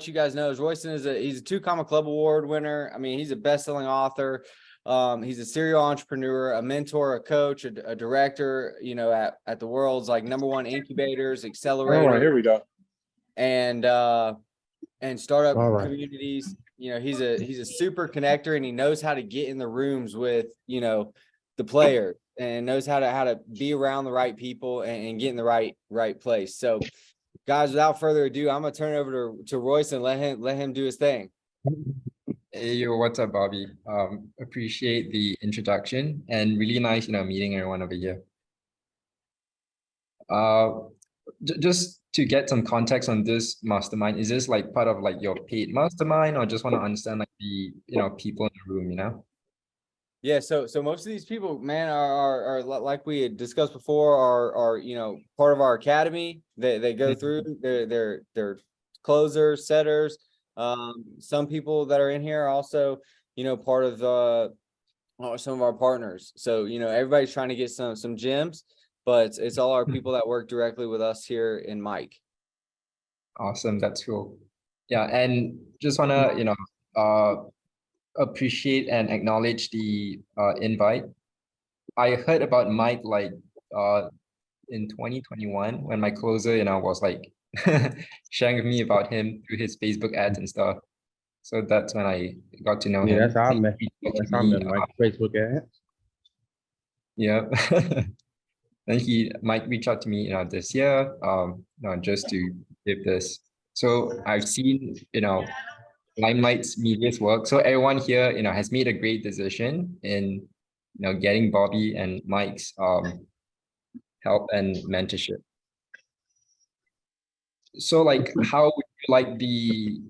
let you guys know is Royston he's a 2 Comma Club Award winner. I mean, he's a best-selling author. He's a serial entrepreneur, a mentor, a coach, a director, you know, at the world's like #1 incubators, accelerators. All right, here we go. And startup communities. You know, he's a super connector, and he knows how to get in the rooms with, you know, the player, and knows how to be around the right people and get in the right place. So guys, without further ado, I'm gonna turn it over to Royston, let him do his thing. Hey, yo, what's up, Bobby? Appreciate the introduction, and really nice, you know, meeting everyone over here. Just to get some context on this mastermind, is this like part of like your paid mastermind, or just want to understand like the, you know, people in the room, you know? Yeah, so most of these people, man, are like we had discussed before, are you know, part of our academy. They go through, they're closers, setters. Some people that are in here are also, you know, part of some of our partners. So, you know, everybody's trying to get some gems, but it's all our people that work directly with us here in Mike. Awesome, that's cool. Yeah, and just wanna, you know, appreciate and acknowledge the invite. I heard about Mike like in 2021 when my closer, you know, was like sharing with me about him through his Facebook ads and stuff. So that's when I got to know him. That's how I met. That's how I met Mike. Facebook ads. Yeah. Then he might reach out to me, you know, this year, you know, just to give this. So I've seen, you know, Limelight's media's work. So everyone here, you know, has made a great decision in, you know, getting Bobby and Mike's help and mentorship. So like, how would you like the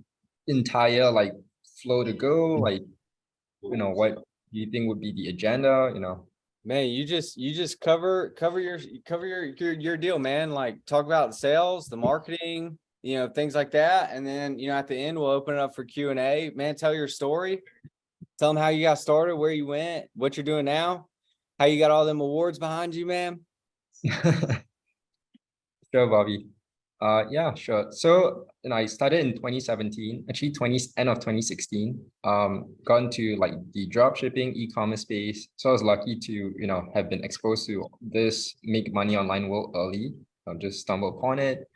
entire like flow to go? Like, you know, what do you think would be the agenda? You know, man, you just cover your deal, man. Like, talk about the sales, the marketing, you know, things like that. And then, you know, at the end, we'll open it up for Q&A. Man, tell your story. Tell them how you got started, where you went, what you're doing now, how you got all them awards behind you, man. Sure, Bobby. Yeah, sure. So, you know, I started in 2017, actually end of 2016. Got into like the drop shipping e-commerce space. So I was lucky to, you know, have been exposed to this make money online world early. Just stumbled upon it.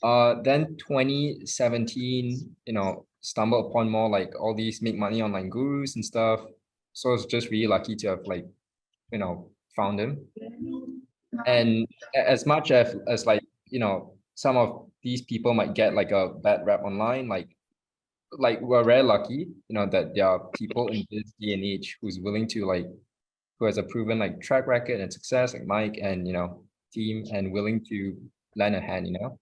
Then 2017, you know, stumbled upon more like all these make money online gurus and stuff. So I was just really lucky to have like, you know, found them. And as much as like, you know, some of these people might get like a bad rap online, like we're very lucky, you know, that there are people in this day and age who's willing to like, who has a proven like track record and success, like Mike and, you know, team, and willing to lend a hand, you know.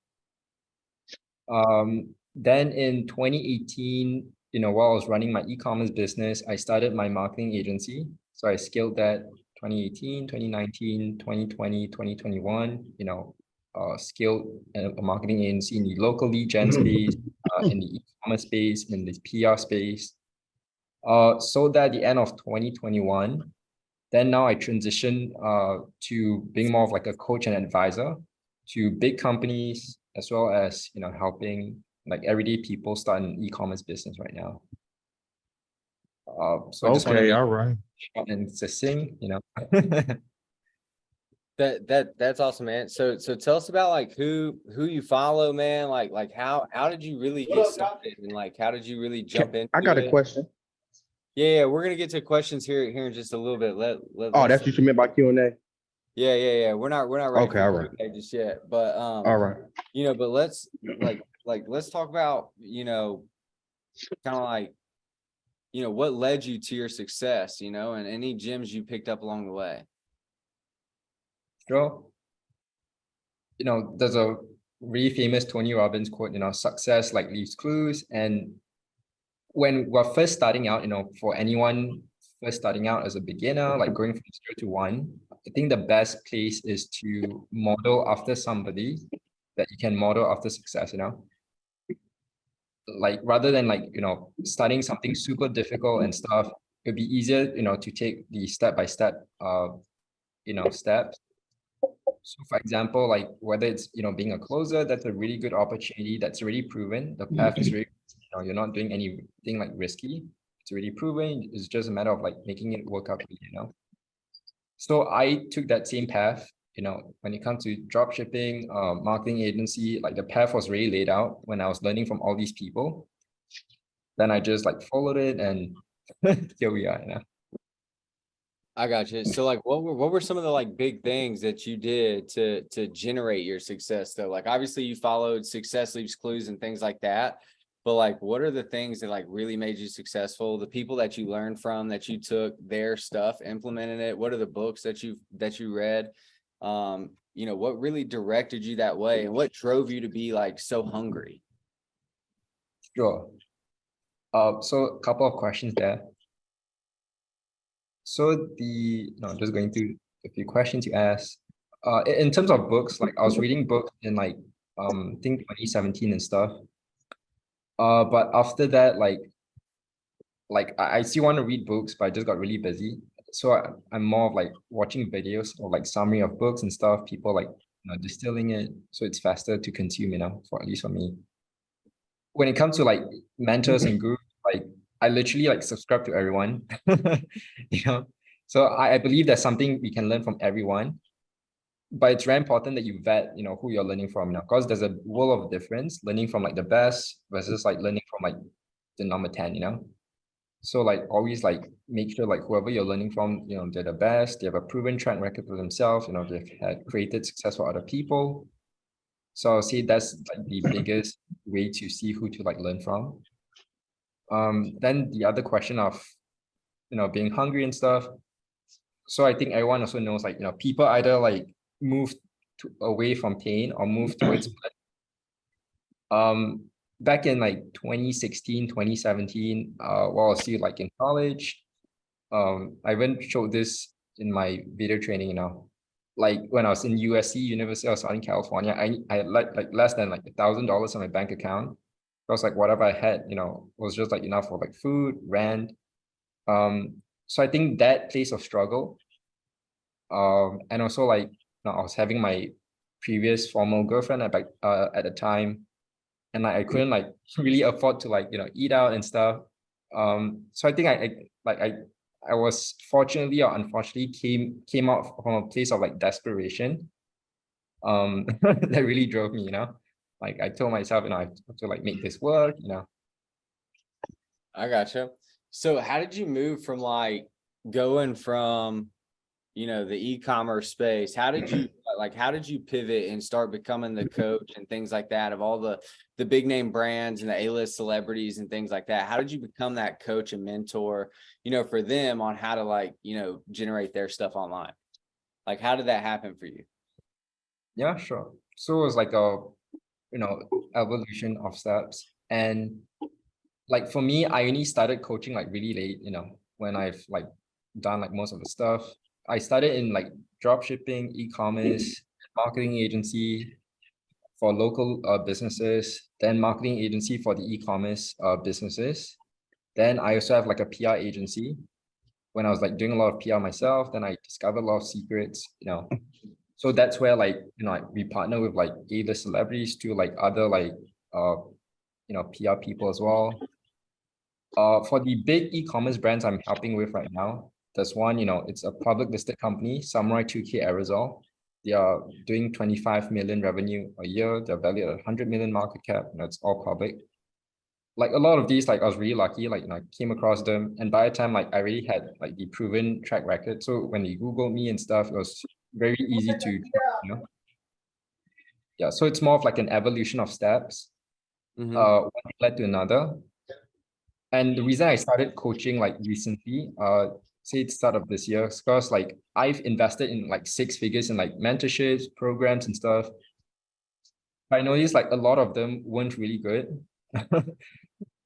Then in 2018, you know, while I was running my e-commerce business, I started my marketing agency. So I scaled that 2018, 2019, 2020, 2021, you know, scaled a marketing agency in the local lead gen space, in the e-commerce space, in the PR space. So that at the end of 2021, then now I transitioned to being more of like a coach and advisor to big companies, as well as, you know, helping like everyday people start an e-commerce business right now. So I just want to all right. short and succinct, you know. That's awesome, man. So tell us about like who you follow, man. Like how did you really get started, and like how did you really jump into it? I got a question. Yeah, we're gonna get to questions here in just a little bit. That's what you meant by Q&A. Yeah. We're not ready Okay, all right. Q&A just yet, but All right. you know, but let's let's talk about, you know, kind of like, you know, what led you to your success, you know, and any gems you picked up along the way. Sure. You know, there's a really famous Tony Robbins quote, you know, success like leaves clues. And when we're first starting out, you know, for anyone first starting out as a beginner, like going from 0 to 1, I think the best place is to model after somebody that you can model after success, you know. Like rather than like, you know, starting something super difficult and stuff, it'd be easier, you know, to take the step-by-step, you know, steps. So for example, like whether it's, you know, being a closer, that's a really good opportunity. That's already proven. The path is really, you know, you're not doing anything like risky. It's already proven. It's just a matter of like making it work out, you know. So I took that same path, you know, when it comes to drop shipping, marketing agency, like the path was really laid out when I was learning from all these people. Then I just like followed it and here we are, you know. I got you. So like what were some of the like big things that you did to generate your success though? Like obviously you followed success leaves clues and things like that. But like what are the things that like really made you successful? The people that you learned from, that you took their stuff, implemented it. What are the books that you read? You know, what really directed you that way and what drove you to be like so hungry? Sure. So a couple of questions there. So just going through a few questions you asked. In terms of books, like I was reading books in like I think 2017 and stuff. But after that, I still want to read books, but I just got really busy. So I'm more of like watching videos or like summary of books and stuff. People like, you know, distilling it, so it's faster to consume, you know, for at least for me. When it comes to like mentors and gurus, like I literally like subscribe to everyone, you know. So I believe there's something we can learn from everyone, but it's very important that you vet, you know, who you're learning from, you know, because there's a world of difference learning from like the best versus like learning from like the number 10, you know. So like always like make sure like whoever you're learning from, you know, they're the best, they have a proven track record for themselves, you know, they've had created success for other people. So I'll say that's like the biggest way to see who to like learn from. Then the other question of, you know, being hungry and stuff. So I think everyone also knows like, you know, people either like move away from pain or move towards back in like 2016, 2017, while I was still like in college, I even showed this in my video training, you know, like when I was in USC, University of Southern California, I had like less than like $1,000 on my bank account. I was like, whatever I had, you know, was just like enough for like food, rent. So I think that place of struggle, and also like, you know, I was having my previous formal girlfriend at the time, and like I couldn't like really afford to like, you know, eat out and stuff. So I think I was fortunately or unfortunately came out from a place of like desperation. That really drove me, you know. Like I told myself, you know, I have to like make this work, you know. I gotcha. So how did you move from like going from, you know, the e-commerce space? How did you how did you pivot and start becoming the coach and things like that of all the big name brands and the A-list celebrities and things like that? How did you become that coach and mentor, you know, for them on how to like, you know, generate their stuff online? Like, how did that happen for you? Yeah, sure. So it was like a, you know, evolution of steps. And like for me, I only started coaching like really late, you know, when I've like done like most of the stuff. I started in like drop shipping, e-commerce, marketing agency for local businesses, then marketing agency for the e-commerce businesses. Then I also have like a PR agency. When I was like doing a lot of PR myself, then I discovered a lot of secrets, you know. So that's where like, you know, we partner with like A-list celebrities to like other like you know, PR people as well. For the big e-commerce brands I'm helping with right now, there's one, you know, it's a public listed company, Samurai 2K Aerosol. They are doing 25 million revenue a year. They're valued at 100 million market cap. You know, it's all public. Like a lot of these, like I was really lucky, like, you know, I came across them. And by the time like I already had like the proven track record. So when you Google me and stuff, it was very easy to, you know. Yeah, so it's more of like an evolution of steps. One led to another. And the reason I started coaching like recently, say it's start of this year, is because like I've invested in like 6 figures in like mentorships, programs and stuff. I noticed like a lot of them weren't really good.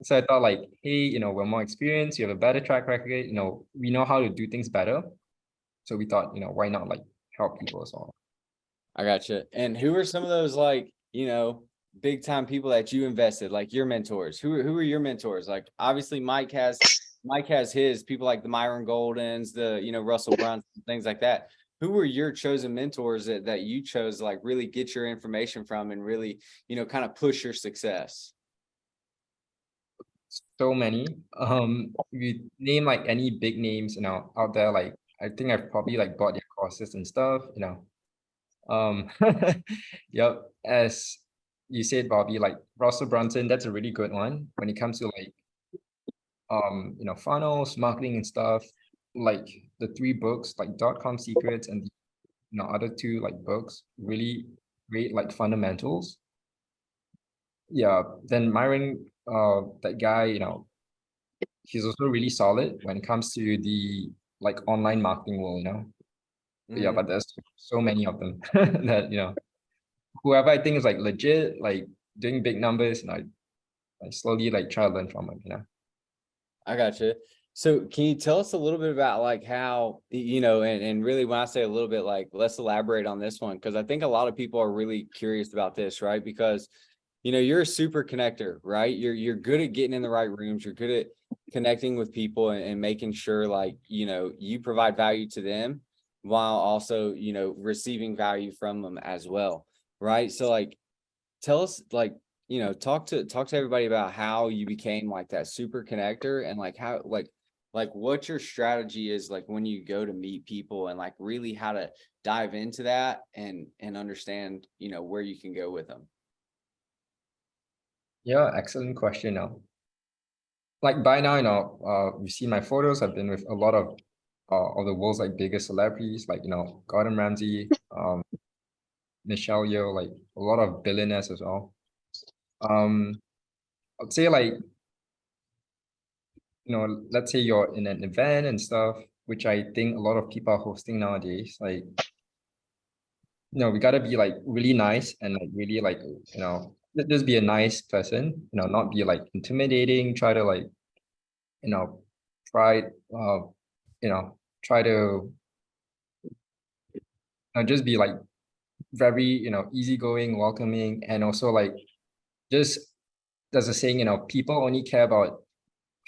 So I thought like, hey, you know, we're more experienced, you have a better track record, you know, we know how to do things better. So we thought, you know, why not like help people as well? I gotcha. And who are some of those like, you know, big time people that you invested, like your mentors? Who are your mentors? Like obviously Mike has his people like the Myron Goldens, the, you know, Russell Brunson, things like that. who were your chosen mentors that you chose to like really get your information from and really, kind of push your success? So many. If you name like any big names, out there, like I think I've probably like bought their courses and stuff. Um, yep. As you said, Bobby, like Russell Brunson, that's a really good one when it comes to like funnels, marketing and stuff. Like the 3 books, like .com Secrets and other 2 like books, really great like fundamentals. Yeah. Then Myron, that guy, he's also really solid when it comes to the like online marketing world. Yeah, but there's so many of them that whoever I think is like legit, like doing big numbers, and I slowly like try to learn from them. I got you. So can you tell us a little bit about like how, and really when I say a little bit, like let's elaborate on this one, because I think a lot of people are really curious about this, right? Because you're a super connector, right? You're good at getting in the right rooms, you're good at connecting with people and making sure like, you provide value to them while also, receiving value from them as well. Right. So like tell us like, talk to everybody about how you became like that super connector and like how like what your strategy is like when you go to meet people and like really how to dive into that and understand, where you can go with them. Yeah, excellent question. Like by now, you've seen my photos. I've been with a lot of the world's like biggest celebrities, like Gordon Ramsay, Michelle Yeoh, like a lot of billionaires as well. I'd say like let's say you're in an event and stuff, which I think a lot of people are hosting nowadays. Like, we gotta be like really nice and like really like, just be a nice person, not be like intimidating, try to like, try, try to just be like very, easygoing, welcoming, and also like just there's a saying, people only care about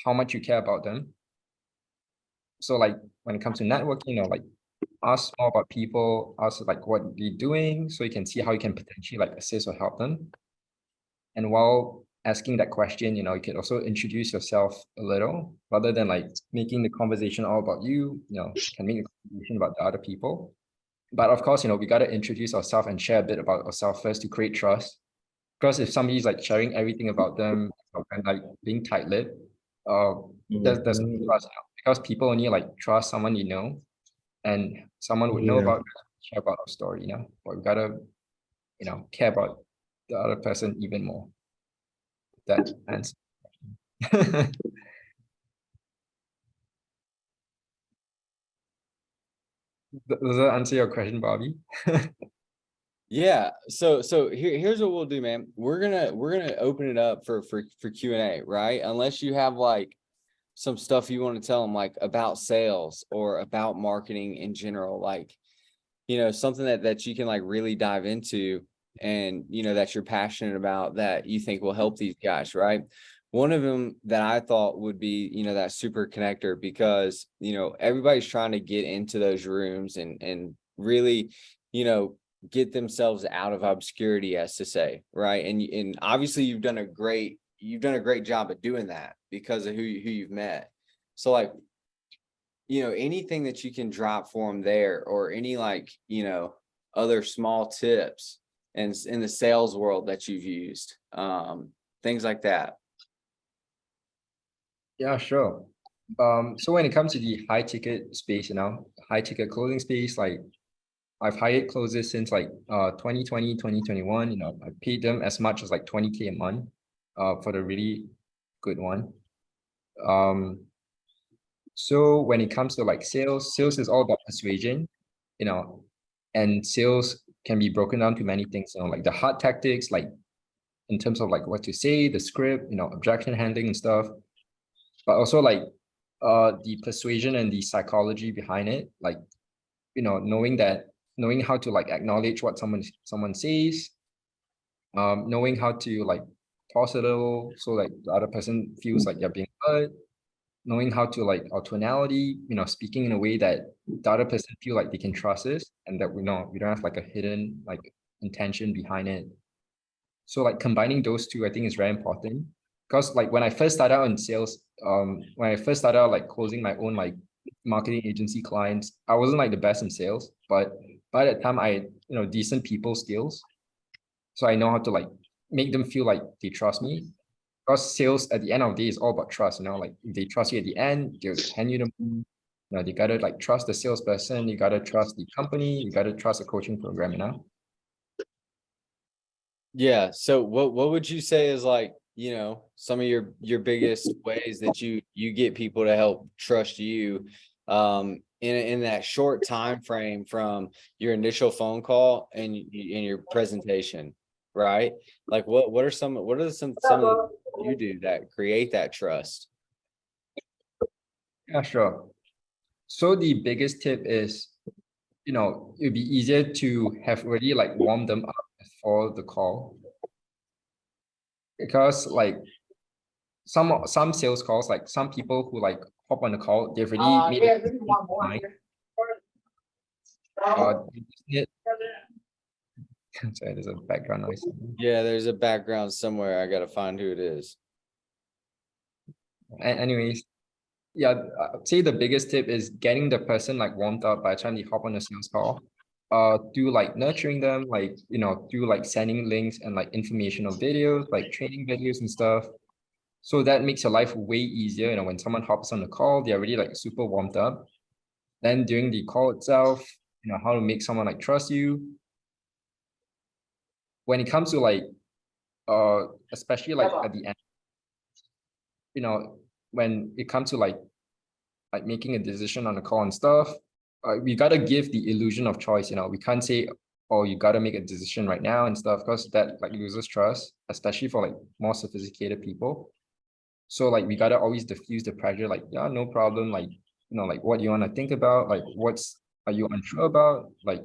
how much you care about them. So like when it comes to networking, like ask more about people, ask like what they're doing, so you can see how you can potentially like assist or help them. And while asking that question, you can also introduce yourself a little, rather than like making the conversation all about you. Can make the conversation about the other people. But of course, we got to introduce ourselves and share a bit about ourselves first to create trust. Because if somebody's like sharing everything about them and like being tight-lipped, there's no trust now. Because people only like trust someone and someone would know about, share about our story, but we gotta, care about the other person even more. That answer. Does that answer your question, Bobby? Yeah. So here's what we'll do, man. We're gonna open it up for Q&A, right? Unless you have like some stuff you want to tell them like about sales or about marketing in general, like, something that you can like really dive into and, that you're passionate about that you think will help these guys, right? One of them that I thought would be, that super connector because, everybody's trying to get into those rooms and really, get themselves out of obscurity, as to say, right? And obviously you've done a great job at doing that because of who you've met. So like, anything that you can drop for them there or any like, other small tips and in the sales world that you've used, things like that. Yeah, sure. So when it comes to the high ticket space, high ticket closing space, like I've hired closers since like 2020, 2021. I paid them as much as like 20K a month for the really good one. So when it comes to like sales is all about persuasion, and sales can be broken down to many things, like the hard tactics, like in terms of like what to say, the script, objection handling and stuff, but also like the persuasion and the psychology behind it, like, knowing how to like acknowledge what someone says, knowing how to like pause a little so like the other person feels like you're being heard, knowing how to like our tonality, speaking in a way that the other person feel like they can trust us and that we don't have like a hidden like intention behind it. So like combining those two, I think is very important because like when I first started out in sales, when I first started out like closing my own like marketing agency clients, I wasn't like the best in sales, but by that time I, decent people skills. So I know how to like make them feel like they trust me. Because sales at the end of the day is all about trust, like if they trust you at the end, they'll hand you the money. They gotta like trust the salesperson, you gotta trust the company, you gotta trust the coaching program. Yeah. So what would you say is like, some of your biggest ways that you get people to help trust you in that short time frame from your initial phone call and your presentation, right? Like what are some of the things you do that create that trust? Yeah, sure. So the biggest tip is, it'd be easier to have already like warmed them up before the call. Because like some sales calls, like some people who like hop on the call, they've already made it mind. Sorry, there's a background noise. Yeah, there's a background somewhere. I gotta find who it is. Anyways, yeah, I'd say the biggest tip is getting the person like warmed up by the time they hop on a sales call. Do like nurturing them, like through like sending links and like informational videos, like training videos and stuff. So that makes your life way easier. When someone hops on the call, they're already like super warmed up. Then during the call itself, how to make someone like trust you. When it comes to like, especially like at the end, when it comes to like making a decision on the call and stuff, we gotta give the illusion of choice. We can't say, oh, you gotta make a decision right now and stuff, because that like loses trust, especially for like more sophisticated people. So like we gotta always diffuse the pressure, like, yeah, no problem, like, like what you want to think about, like are you unsure about, like,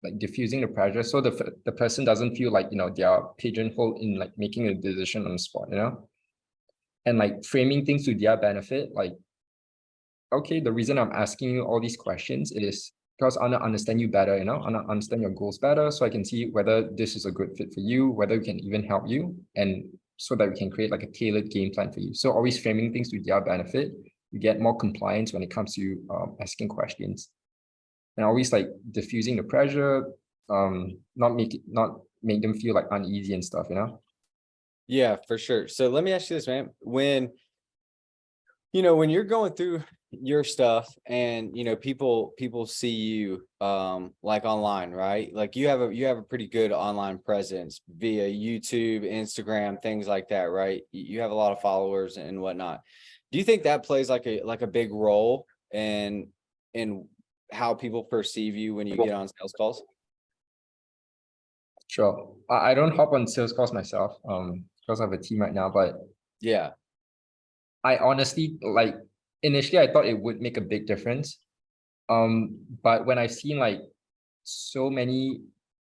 like diffusing the pressure so the person doesn't feel like, they are pigeonholed in like making a decision on the spot, and like framing things to their benefit, like, okay, the reason I'm asking you all these questions is because I want to understand you better, I want to understand your goals better, so I can see whether this is a good fit for you, whether we can even help you, and so that we can create like a tailored game plan for you. So always framing things to their benefit, you get more compliance when it comes to asking questions, and always like diffusing the pressure, not make them feel like uneasy and stuff. Yeah, for sure. So let me ask you this, man. When you're going through your stuff and people see you like online, right? Like you have a pretty good online presence via YouTube, Instagram, things like that, right? You have a lot of followers and whatnot. Do you think that plays like a big role in how people perceive you when you get on sales calls? Sure. I don't hop on sales calls myself, because I have a team right now, but Yeah. I honestly, like, initially I thought it would make a big difference. But when I've seen like so many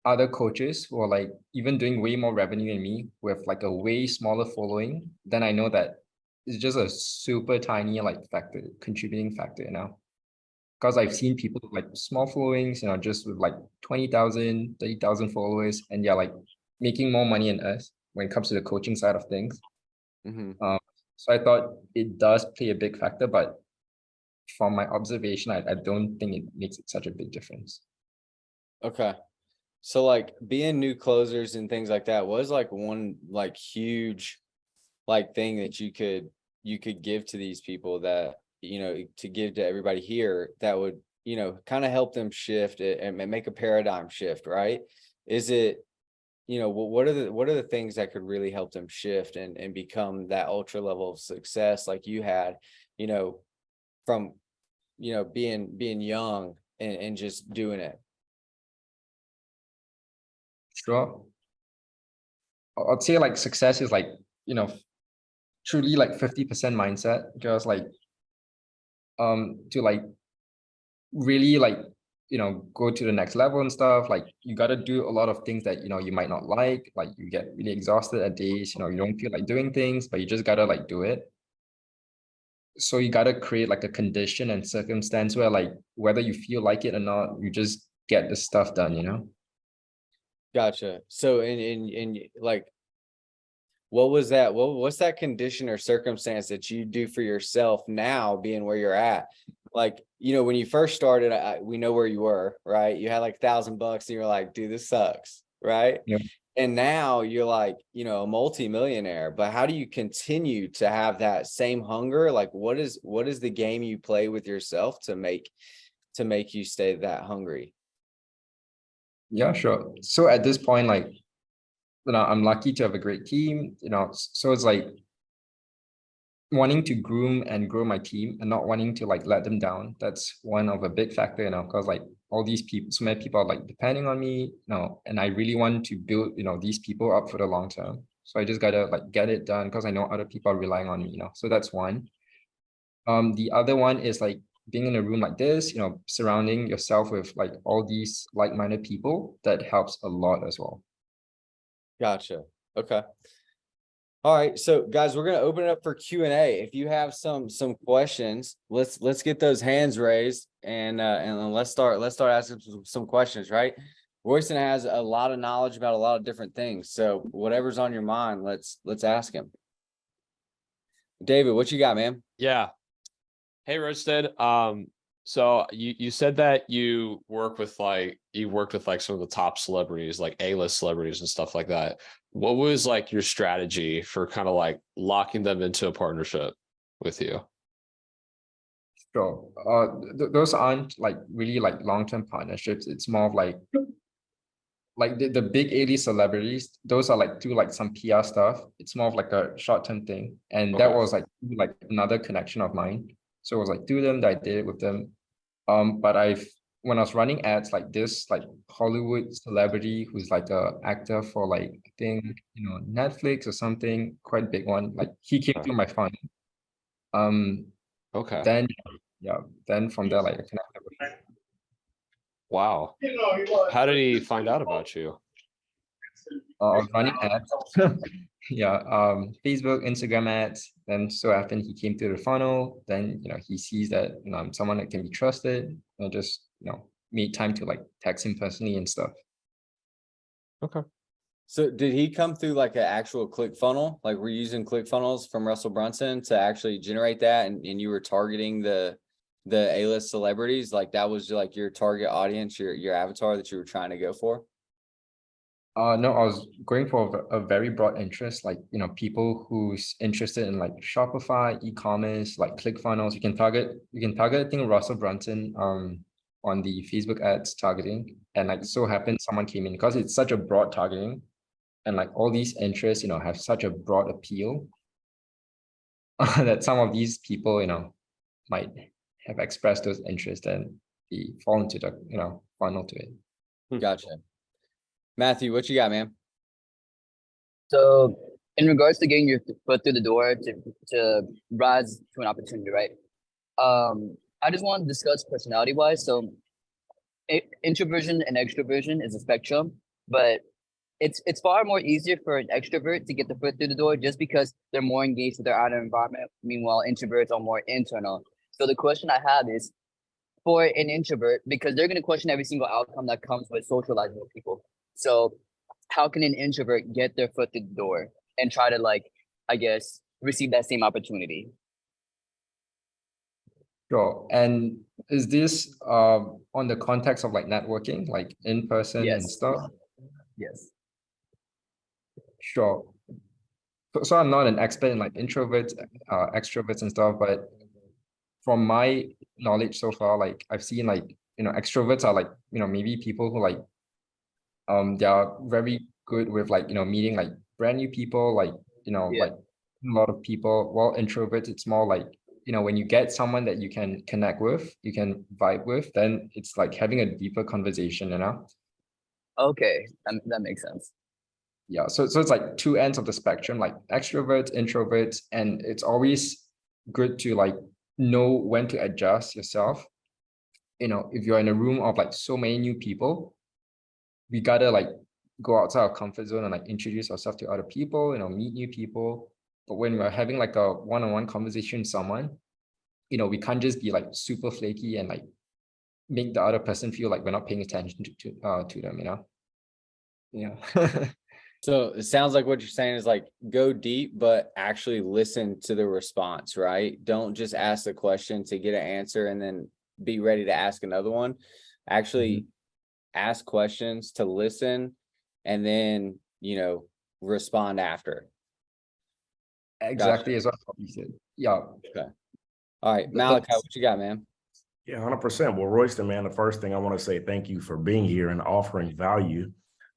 other coaches who are like even doing way more revenue than me with like a way smaller following, then I know that it's just a super tiny like contributing factor, Because I've seen people with like small followings, just with like 20,000, 30,000 followers, and they're like making more money than us when it comes to the coaching side of things. Mm-hmm. So I thought it does play a big factor, but from my observation, I don't think it makes it such a big difference. Okay. So like being new closers and things like that was like one like huge like thing that you could give to these people that, to give to everybody here that would, kind of help them shift it and make a paradigm shift, right? Is it, what are the things that could really help them shift and become that ultra level of success like you had, from, being young and just doing it? Sure. I'd say like success is like, truly like 50% mindset, because like, to like really like, go to the next level and stuff, like you got to do a lot of things that, you might not like you get really exhausted at days, you don't feel like doing things, but you just got to like do it. so you gotta create like a condition and circumstance where like whether you feel like it or not, you just get the stuff done, you know? Gotcha. So in like, what was that? What's that condition or circumstance that you do for yourself now, being where you're at? Like, when you first started, we know where you were, right? You had like $1,000 and you're like, dude, this sucks, right? Yeah. And now you're like, a multi-millionaire, but how do you continue to have that same hunger? Like, what is the game you play with yourself to make you stay that hungry? Yeah, sure. So at this point, like, I'm lucky to have a great team, so it's like wanting to groom and grow my team and not wanting to like let them down. That's one of a big factor, because like all these people, so many people are like depending on me, and I really want to build, these people up for the long term. So I just gotta like get it done because I know other people are relying on me, so that's one. The other one is like being in a room like this, surrounding yourself with like all these like-minded people, that helps a lot as well. Gotcha. Okay. All right. So guys, we're going to open it up for Q&A. If you have some questions, let's get those hands raised and let's start asking some questions, right? Royston has a lot of knowledge about a lot of different things. So whatever's on your mind, let's ask him. David, what you got, man? Yeah. Hey, Royston. So you said that you worked with like some of the top celebrities, like A-list celebrities and stuff like that. What was like your strategy for kind of like locking them into a partnership with you? Sure. Those aren't like really like long-term partnerships. It's more of like the big A-list celebrities. Those are like do like some PR stuff. It's more of like a short-term thing. And that Okay. was like another connection of mine. So it was like two them that I did it with them. But when I was running ads like this, like Hollywood celebrity who's like a actor for like I think Netflix or something, quite big one. Like he came through my funnel. Okay. Then then from there like I connected with him. Wow. How did he find out about you? I was running ads. Yeah, Facebook, Instagram ads. Then so often he came through the funnel. Then he sees that I'm someone that can be trusted. I just made time to like text him personally and stuff. Okay. So did he come through like an actual click funnel? Like we're using click funnels from Russell Brunson to actually generate that, and you were targeting the A-list celebrities? Like that was like your target audience, your avatar that you were trying to go for? No, I was going for a very broad interest, like people who's interested in like Shopify, e-commerce, like ClickFunnels. You can target, I think Russell Brunson on the Facebook ads targeting, and like so happens someone came in because it's such a broad targeting, and like all these interests, have such a broad appeal that some of these people, might have expressed those interests and be fall into the funnel to it. Gotcha. Matthew, what you got, man? So in regards to getting your foot through the door to rise to an opportunity, right? I just want to discuss personality wise. So introversion and extroversion is a spectrum, but it's far more easier for an extrovert to get the foot through the door just because they're more engaged with their outer environment. Meanwhile, introverts are more internal. So the question I have is for an introvert, because they're going to question every single outcome that comes with socializing with people. So how can an introvert get their foot through the door and try to like, I guess, receive that same opportunity? Sure. And is this on the context of like networking, like in person and Yes. stuff? Yes. Sure. So I'm not an expert in like introverts, extroverts and stuff, but from my knowledge so far, like I've seen like, extroverts are like, maybe people who like, they are very good with like, meeting like brand new people, like, like a lot of people. While introverts, it's more like, when you get someone that you can connect with, you can vibe with, then it's like having a deeper conversation, Okay, that makes sense. Yeah, so it's like two ends of the spectrum, like extroverts, introverts, and it's always good to like know when to adjust yourself. If you're in a room of like so many new people, we gotta like go outside our comfort zone and like introduce ourselves to other people, meet new people. But when we're having like a one-on-one conversation with someone, we can't just be like super flaky and like make the other person feel like we're not paying attention to them, Yeah. So it sounds like what you're saying is like go deep, but actually listen to the response, right? Don't just ask the question to get an answer and then be ready to ask another one. Actually ask questions to listen and then, respond after. Exactly as what you said. Yeah. Okay. All right, Malachi, what you got, man? Yeah, 100%. Well, Royston, man, the first thing I want to say thank you for being here and offering value.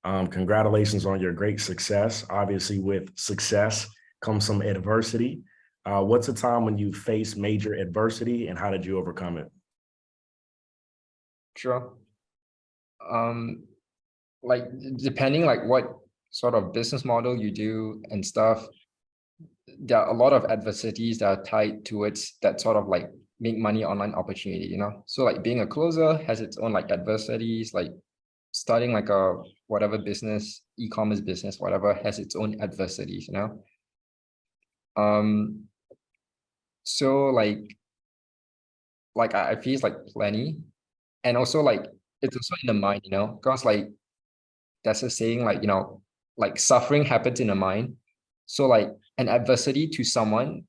Congratulations on your great success. Obviously, with success comes some adversity. What's a time when you faced major adversity and how did you overcome it? Sure. Like depending like what sort of business model you do and stuff, there are a lot of adversities that are tied towards that sort of like make money online opportunity, So like being a closer has its own like adversities, like starting like a whatever business, e-commerce business, whatever has its own adversities, So like I feel like plenty. And also like it's also in the mind, because like there's a saying like, like suffering happens in the mind. So like an adversity to someone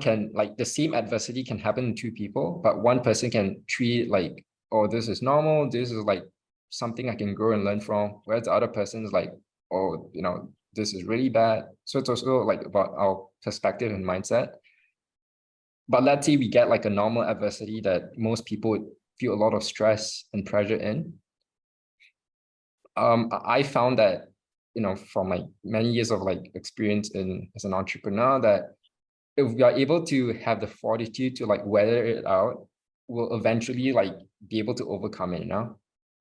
can like the same adversity can happen to two people, but one person can treat it like, oh, this is normal. This is like something I can grow and learn from. Whereas the other person is like, oh, this is really bad. So it's also like about our perspective and mindset. But let's say we get like a normal adversity that most people would feel a lot of stress and pressure in. I found that, from like many years of like experience as an entrepreneur, that if we are able to have the fortitude to like weather it out, we'll eventually like be able to overcome it,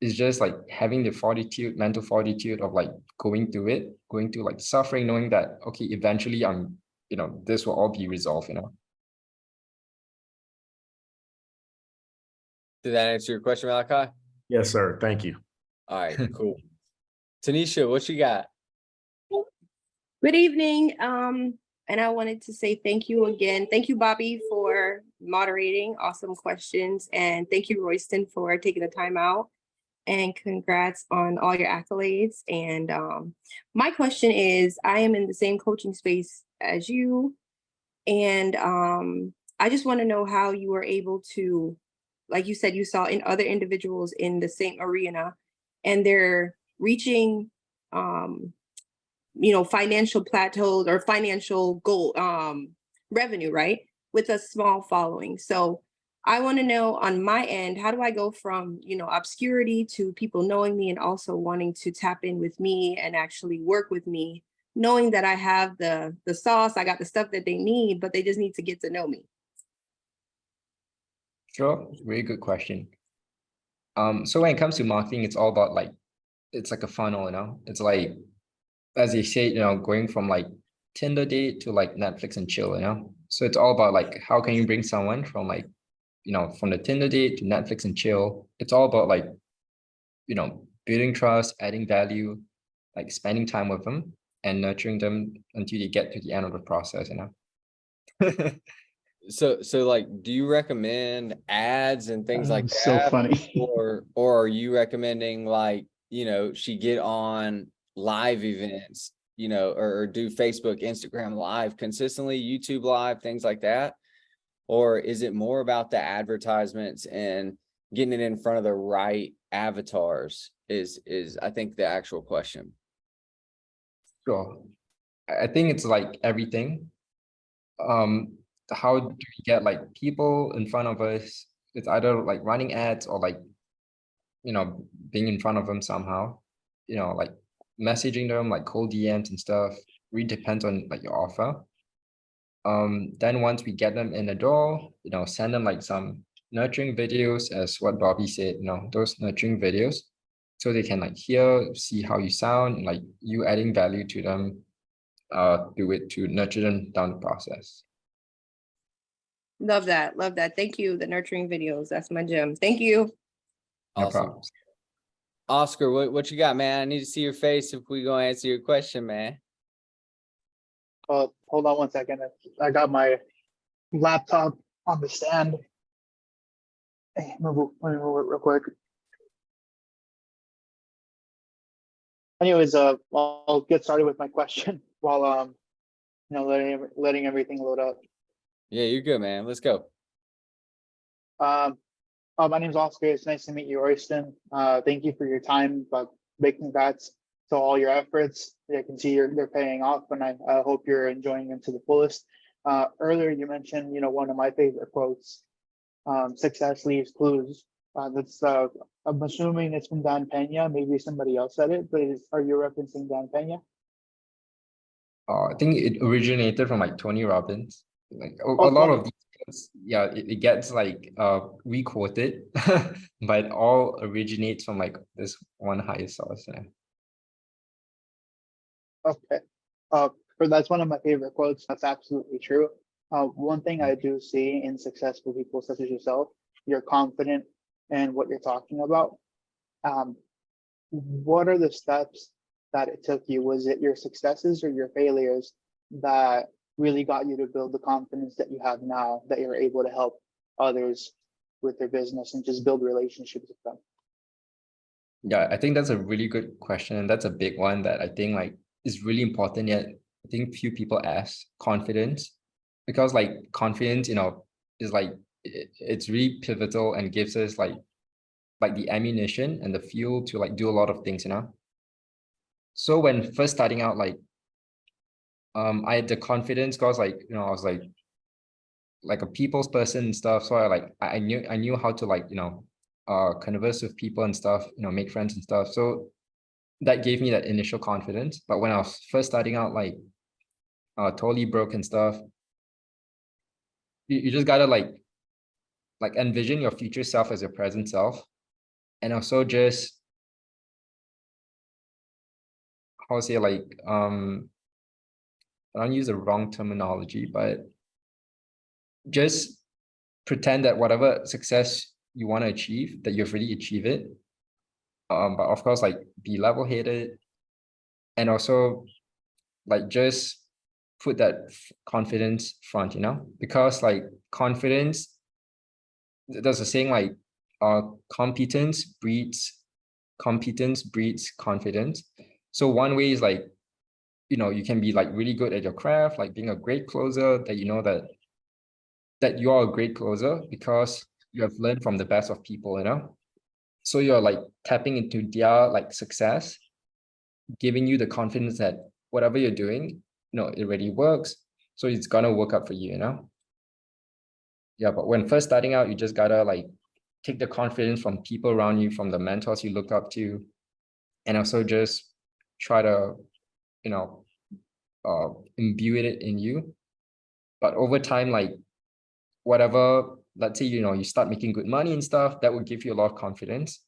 It's just like having the fortitude, mental fortitude of like going through like suffering, knowing that, okay, eventually this will all be resolved, Did that answer your question, Malachi? Yes, sir. Thank you. All right, cool. Tanisha, what you got? Good evening. And I wanted to say thank you again. Thank you, Bobby, for moderating. Awesome questions. And thank you, Royston, for taking the time out. And congrats on all your accolades. And my question is, I am in the same coaching space as you. And I just want to know how you were able to, like you said, you saw in other individuals in the same arena, and they're reaching financial plateaus or financial goal revenue, right? With a small following. So I want to know on my end, how do I go from, obscurity to people knowing me and also wanting to tap in with me and actually work with me, knowing that I have the sauce, I got the stuff that they need, but they just need to get to know me. Sure, very good question. So when it comes to marketing, it's all about like, it's like a funnel, It's like, as you say, going from like Tinder date to like Netflix and chill, So it's all about like, how can you bring someone from like, from the Tinder date to Netflix and chill? It's all about like, building trust, adding value, like spending time with them and nurturing them until they get to the end of the process, So like, do you recommend ads and things like that? So funny. Or are you recommending like, she get on live events, or do Facebook, Instagram live consistently, YouTube live, things like that? Or is it more about the advertisements and getting it in front of the right avatars is I think the actual question. Sure. I think it's like everything. How do we get like people in front of us? It's either like running ads or like, being in front of them somehow, like messaging them, like cold DMs and stuff. Really depends on like your offer. Then once we get them in the door, send them like some nurturing videos, as what Bobby said, those nurturing videos, so they can like hear, see how you sound, and like you adding value to them, do it to nurture them down the process. Love that. Love that. Thank you. The nurturing videos. That's my gem. Thank you. No Awesome. problem. Oscar, what you got, man? I need to see your face if we gonna answer your question, man. Hold on one second. I got my laptop on the stand. Hey, let me move it real quick. Anyways, I'll get started with my question while letting everything load up. Yeah, you're good, man. Let's go. My name's Oscar. It's nice to meet you, Royston. Thank you for your time, but big congrats to all your efforts. I can see they're paying off, and I hope you're enjoying them to the fullest. Earlier, you mentioned, one of my favorite quotes, success leaves clues. I'm assuming it's from Dan Pena. Maybe somebody else said it, but are you referencing Dan Pena? I think it originated from like Tony Robbins. Like a lot of these quotes, yeah, it gets like re-quoted, but it all originates from like this one higher source. Yeah. Okay. That's one of my favorite quotes. That's absolutely true. One thing I do see in successful people such as yourself, you're confident in what you're talking about. What are the steps that it took you? Was it your successes or your failures that really got you to build the confidence that you have now, that you're able to help others with their business and just build relationships with them? Yeah, I think that's a really good question. And that's a big one that I think like is really important, yet I think few people ask confidence, because like confidence, is like it's really pivotal and gives us like the ammunition and the fuel to like do a lot of things, So when first starting out, like I had the confidence because like, I was like a people's person and stuff. So I knew how to like, converse with people and stuff, make friends and stuff. So that gave me that initial confidence. But when I was first starting out, like totally broke and stuff, you just gotta like envision your future self as your present self. And also just, how to say, like, I don't use the wrong terminology, but just pretend that whatever success you want to achieve, that you've already achieved it. But of course, like be level-headed, and also like just put that confidence front, because like confidence, there's a saying like competence breeds confidence. So one way is like, you can be like really good at your craft, like being a great closer, that that you are a great closer because you have learned from the best of people, So you're like tapping into their like success, giving you the confidence that whatever you're doing, it already works. So it's gonna work out for you, Yeah, but when first starting out, you just gotta like take the confidence from people around you, from the mentors you look up to, and also just try to, imbue it in you. But over time, like whatever, let's say, you start making good money and stuff, that would give you a lot of confidence.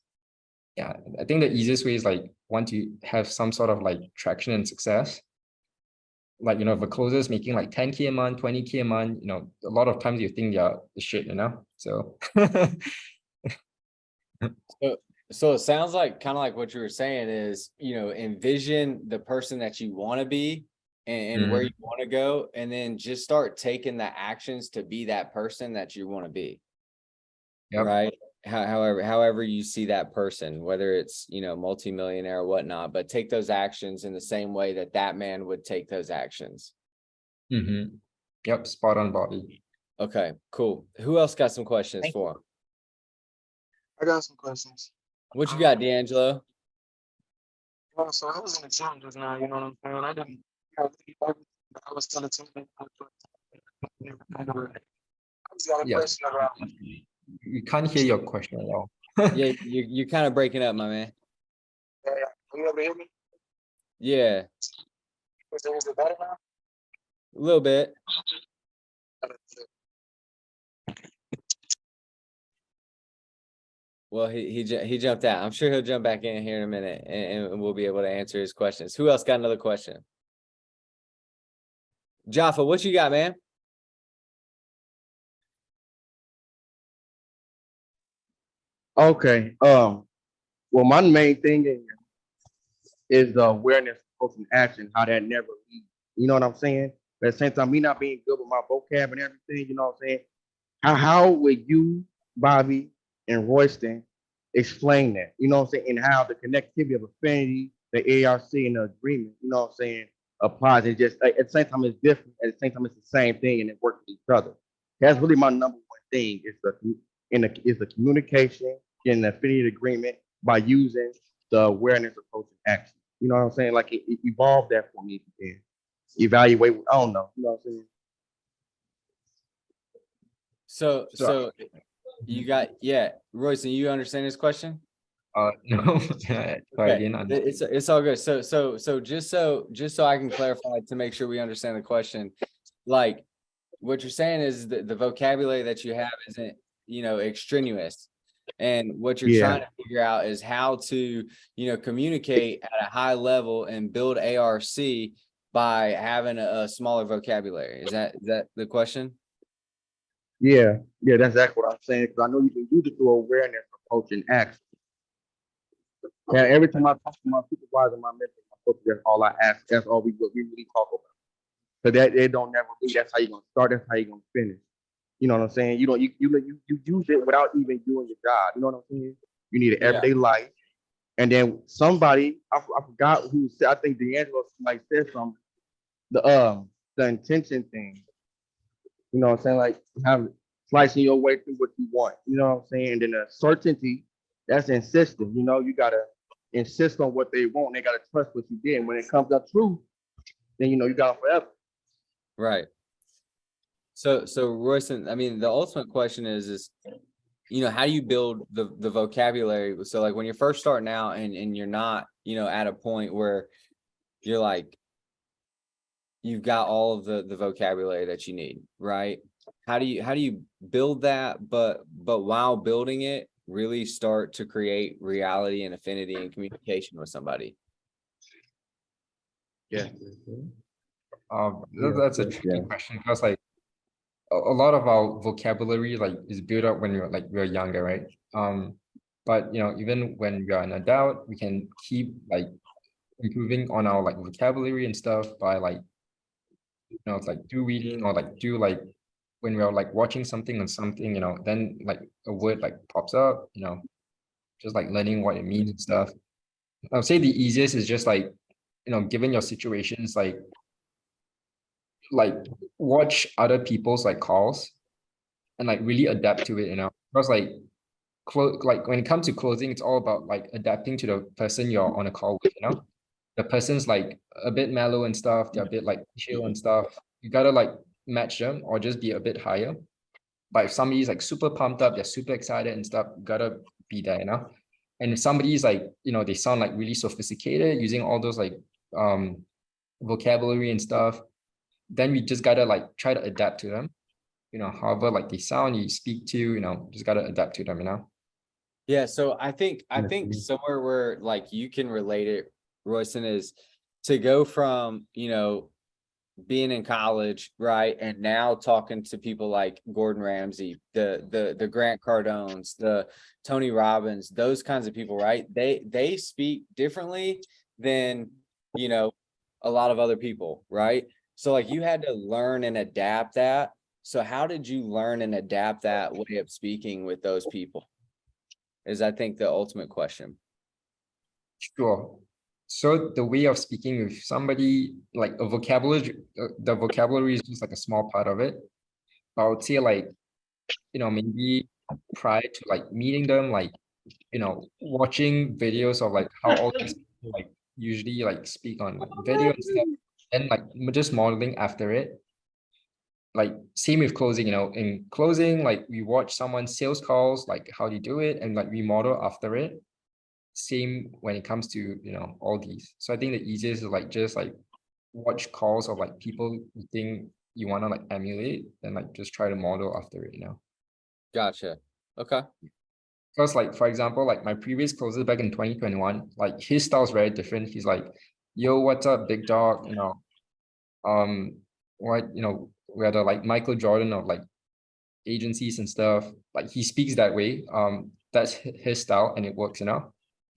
Yeah, I think the easiest way is like once you have some sort of like traction and success, like, if a closer is making like 10K a month, 20K a month, a lot of times you think you're the shit, so. So it sounds like kind of like what you were saying is, envision the person that you want to be and where you want to go, and then just start taking the actions to be that person that you want to be. Yep. Right. However you see that person, whether it's, multimillionaire or whatnot, but take those actions in the same way that man would take those actions. Yep. Spot on, Bobby. Okay, cool. Who else got some questions for him? I got some questions. What you got, D'Angelo? Well, so I was in the gym just now, you know what I'm saying? I didn't, I was telling something. I just got a Yes. question about. We can't hear your question at all. Yeah, you're kind of breaking up, my man. Yeah, you able to hear me? Yeah, Is it better now? a little bit. Well, he jumped out. I'm sure he'll jump back in here in a minute, and we'll be able to answer his questions. Who else got another question? Jaffa, what you got, man? Okay. Well, my main thing is the awareness of an action, how that never leaves. You know what I'm saying? But at the same time, me not being good with my vocab and everything, you know what I'm saying? How would you, Bobby, and Royston explain that? You know what I'm saying? And how the connectivity of affinity, the ARC, and the agreement, you know what I'm saying, applies. It just like, at the same time it's different, at the same time it's the same thing, and it works with each other. That's really my number one thing is the communication and the affinity agreement by using the awareness approach and action. You know what I'm saying? Like it evolved that for me and evaluate. I don't know. You know what I'm saying? So you got, yeah, Royston, you understand this question? No, sorry, I didn't understand. It's all good. So just so I can clarify to make sure we understand the question, like what you're saying is that the vocabulary that you have isn't, extraneous. And what you're trying to figure out is how to, communicate at a high level and build ARC by having a smaller vocabulary. Is that the question? Yeah, that's exactly what I'm saying. Because I know you can use it through awareness, approach, and action. And every time I talk to my supervisor, my mentor, my coach, that's all I ask. That's all we really talk about. So that it don't never be. That's how you're gonna start. That's how you're gonna finish. You know what I'm saying? You use it without even doing your job. You know what I'm saying? You need it everyday life. And then somebody, I forgot who said. I think D'Angelo like said something. The intention thing. You know what I'm saying? Like have slicing your way through what you want. You know what I'm saying? And then the certainty, that's insisting. You gotta insist on what they want. They gotta trust what you did. And when it comes up true, then you got them forever. Right. So Royston, I mean, the ultimate question is, how do you build the vocabulary? So like when you're first starting out and you're not, at a point where you're like, you've got all of the vocabulary that you need, right? How do you build that, but while building it, really start to create reality and affinity and communication with somebody? Yeah. That's a tricky question because like a lot of our vocabulary like is built up when we're younger, right? But even when we are an adult, we can keep like improving on our like vocabulary and stuff by like like do reading or like do like when we're like watching something on something, then like a word like pops up, just like learning what it means and stuff. I would say the easiest is just like, given your situations, like watch other people's like calls and like really adapt to it, because like when it comes to closing, it's all about like adapting to the person you're on a call with, the person's like a bit mellow and stuff, they're a bit like chill and stuff. You gotta like match them or just be a bit higher. But if somebody's like super pumped up, they're super excited and stuff, you gotta be there, And if somebody's like, they sound like really sophisticated using all those like vocabulary and stuff, then we just gotta like try to adapt to them. However like they sound, you speak to, just gotta adapt to them, Yeah, so I think somewhere where like you can relate it, Royston, is to go from, being in college, right, and now talking to people like Gordon Ramsay, the Grant Cardones, the Tony Robbins, those kinds of people, right? They speak differently than, a lot of other people, right? So like you had to learn and adapt that. So how did you learn and adapt that way of speaking with those people? Is I think the ultimate question. Sure. So the way of speaking with somebody, like a vocabulary, the vocabulary is just like a small part of it. I would say like, maybe prior to like meeting them, like, watching videos of like how all these people like usually like speak on like video and stuff, and like just modeling after it. Like same with closing, in closing, like we watch someone's sales calls, like how they do it, and like we model after it. Same when it comes to all these. So I think the easiest is like just like watch calls of like people you think you want to like emulate and like just try to model after it. Gotcha. Okay. Because like for example, like my previous closer back in 2021, like his style is very different. He's like, yo, what's up, big dog? We're the like Michael Jordan of like agencies and stuff. Like he speaks that way. That's his style and it works.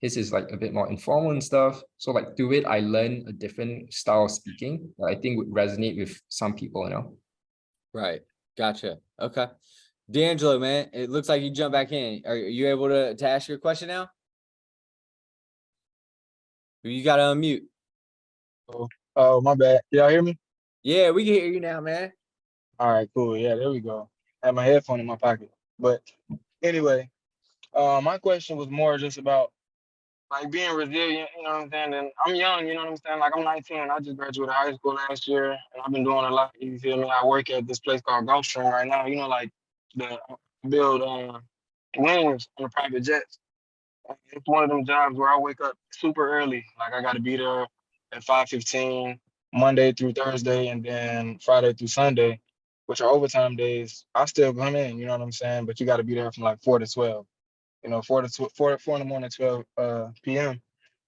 His is like a bit more informal and stuff. So like through it, I learned a different style of speaking that I think would resonate with some people, Right. Gotcha. Okay. D'Angelo, man, it looks like you jumped back in. Are you able to ask your question now? You got to unmute. Oh, my bad. Y'all hear me? Yeah, we can hear you now, man. All right, cool. Yeah, there we go. I had my headphone in my pocket. But anyway, my question was more just about like being resilient, you know what I'm saying? And I'm young, you know what I'm saying? Like I'm 19, I just graduated high school last year, and I've been doing a lot. You feel me? I work at this place called Gulfstream right now. You know, like the build wings on the private jets. It's one of them jobs where I wake up super early. Like I got to be there at 5:15 Monday through Thursday, and then Friday through Sunday, which are overtime days. I still come in, you know what I'm saying? But you got to be there from like 4 to 12. You know, 4 in the morning, 12 p.m.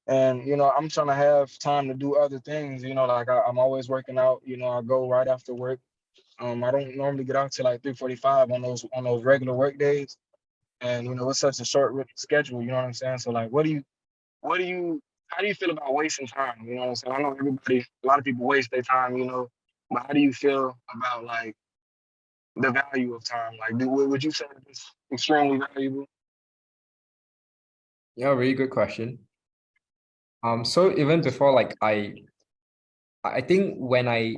And you know, I'm trying to have time to do other things. You know, like I'm always working out. You know, I go right after work. I don't normally get out till like 3:45 on those regular work days. And you know, it's such a short schedule. You know what I'm saying? So like, how do you feel about wasting time? You know what I'm saying? I know a lot of people waste their time. You know, but how do you feel about like the value of time? Like, would you say that it's extremely valuable? Yeah, really good question. So even before like I think when I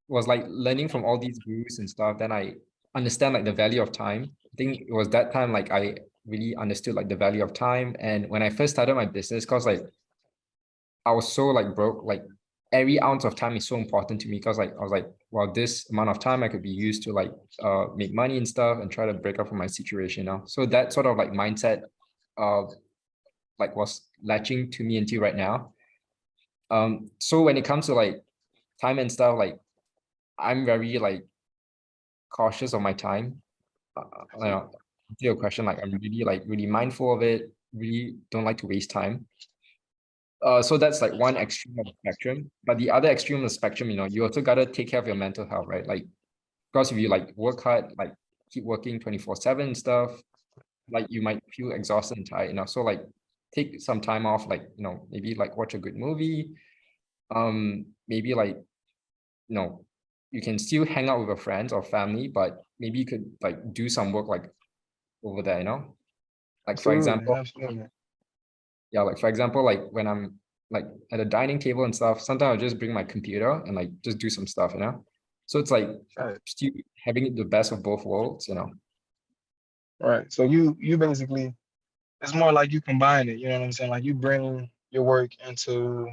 was like learning from all these gurus and stuff, then I understand like the value of time. I think it was that time like I really understood like the value of time. And when I first started my business, cause like I was so like broke, like every ounce of time is so important to me because like I was like, well, this amount of time I could be used to like make money and stuff and try to break up from my situation now. So that sort of like mindset like was latching to me until right now. So when it comes to like time and stuff, like I'm very like cautious of my time. You know, to your question, like I'm really like really mindful of it. Really don't like to waste time. So that's like one extreme of the spectrum. But the other extreme of the spectrum, you know, you also gotta take care of your mental health, right? Like, because if you like work hard, like keep working 24/7 stuff, like you might feel exhausted and tired, you know. So like take some time off, like, you know, maybe like watch a good movie. Maybe like, you know, you can still hang out with your friends or family, but maybe you could like do some work like over there, you know? Like for Absolutely, example, absolutely. yeah, like for example, like when I'm like at a dining table and stuff, sometimes I'll just bring my computer and like just do some stuff, you know? So it's like Right. still having the best of both worlds, you know? Right. So you basically, it's more like you combine it, you know what I'm saying? Like you bring your work into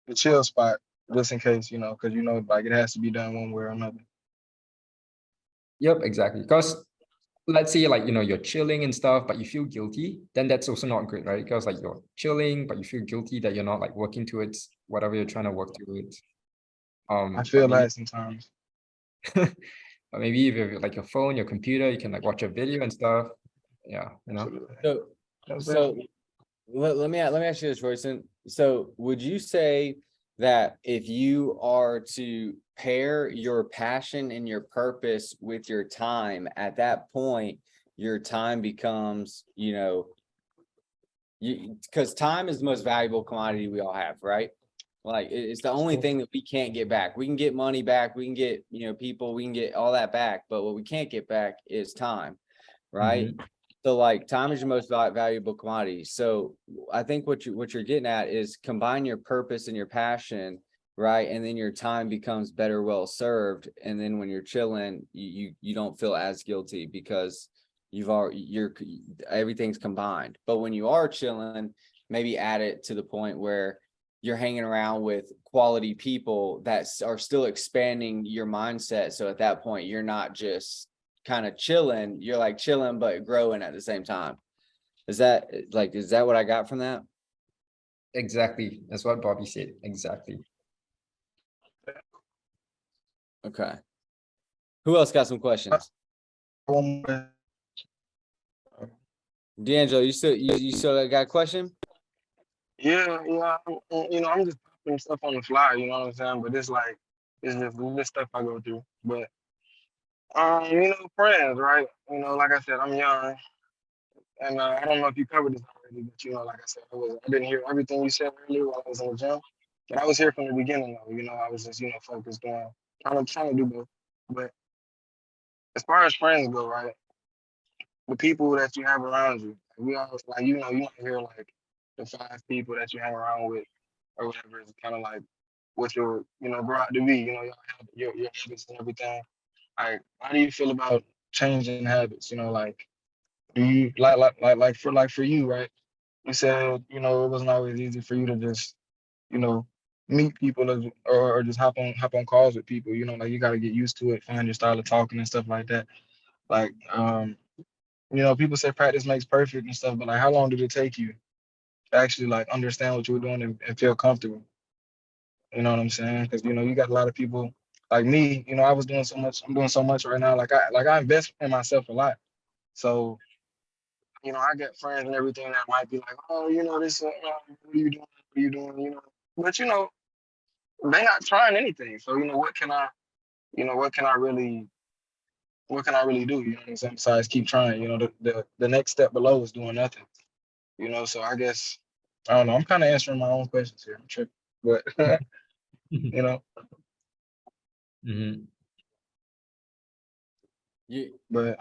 the chill spot just in case, you know, because you know like it has to be done one way or another. Yep, exactly. Because let's say like, you know, you're chilling and stuff, but you feel guilty, then that's also not good, right? Because like you're chilling, but you feel guilty that you're not like working towards whatever you're trying to work towards. I But feel maybe that sometimes. but maybe if you have like your phone, your computer, you can like watch a video and stuff. Yeah, you know. Absolutely. So, That's so it. let me ask you this, Royston. So would you say that if you are to pair your passion and your purpose with your time, at that point, your time becomes, you know, because time is the most valuable commodity we all have, right? Like it's the only thing that we can't get back. We can get money back, we can get, you know, people, we can get all that back, but what we can't get back is time, right? Mhm. So like time is your most valuable commodity. So I think what you're getting at is combine your purpose and your passion, right? And then your time becomes better well served. And then when you're chilling, you don't feel as guilty because everything's combined. But when you are chilling, maybe add it to the point where you're hanging around with quality people that are still expanding your mindset. So at that point, you're not just kind of chilling, you're like chilling but growing at the same time. Is that what I got from that? Exactly. That's what Bobby said. Exactly. Okay. Who else got some questions? One more. D'Angelo, you still got a question? Yeah, you know, I'm just popping stuff on the fly, you know what I'm saying? But it's like, it's just this stuff I go through. But, you know, friends, right? You know, like I said, I'm young. And I don't know if you covered this already, but you know, like I said, I didn't hear everything you said earlier while I was in the gym. But I was here from the beginning though, you know, I was just, you know, focused on trying to do both. But as far as friends go, right? the people that you have around you. We all like, you know, you want to hear like the 5 people that you hang around with or whatever is kind of like what you're, you know, grow out to be, you know, your habits and everything. Like, how do you feel about changing habits? You know, like, do you like for you, right? You said, you know, it wasn't always easy for you to just, you know, meet people or just hop on calls with people. You know, like you got to get used to it, find your style of talking and stuff like that. Like, you know, people say practice makes perfect and stuff, but like, how long did it take you to actually like understand what you were doing and feel comfortable? You know what I'm saying? Because you know, you got a lot of people like me. You know, I was doing so much. I'm doing so much right now. Like I invest in myself a lot. So you know, I get friends and everything that might be like, oh, you know, this, what are you doing? What are you doing? You know, but you know, they not trying anything. So you know, what can I really do? You know what I'm saying? Besides keep trying. You know, the next step below is doing nothing. You know, so I guess I don't know. I'm kind of answering my own questions here. I'm tripping, but you know, Mhm. You, but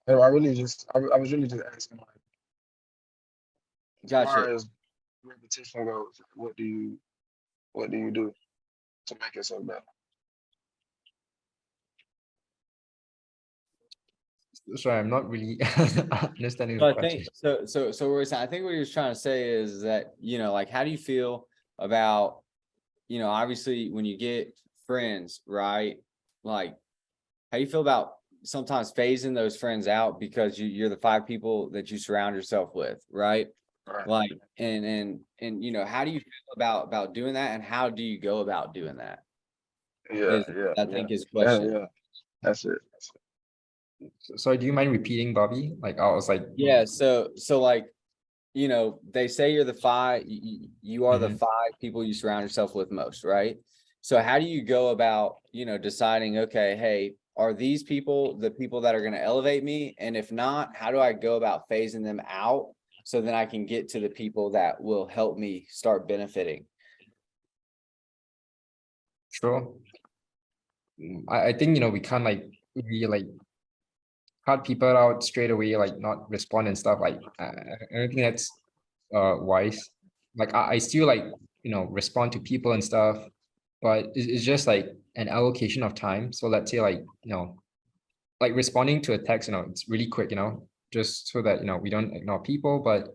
I really just I was really just asking like, as gotcha. far as repetition goes, what do you do to make it so better? Sorry, I'm not really understanding So the I question. think so Royce, I think what he was trying to say is that, you know, like how do you feel about, you know, obviously when you get friends, right? Like how do you feel about sometimes phasing those friends out because you're the 5 people that you surround yourself with, right? Right. Like and you know, how do you feel about doing that and how do you go about doing that? Yeah, Is yeah, I yeah, think his yeah, question. yeah. That's it. Sorry, do you mind repeating, Bobby? Like I was like, Yeah, so like, you know, they say you're the 5, you are the Mhm. 5 people you surround yourself with most, right? So how do you go about, you know, deciding, okay, hey, are these people the people that are going to elevate me? And if not, how do I go about phasing them out so then I can get to the people that will help me start benefiting? Sure. I think, you know, we can't like really like cut people out straight away, like not respond and stuff. Like I don't think that's wise. Like I still like, you know, respond to people and stuff, but it's just like an allocation of time. So let's say like, you know, like responding to a text, you know, it's really quick, you know, just so that, you know, we don't ignore people. But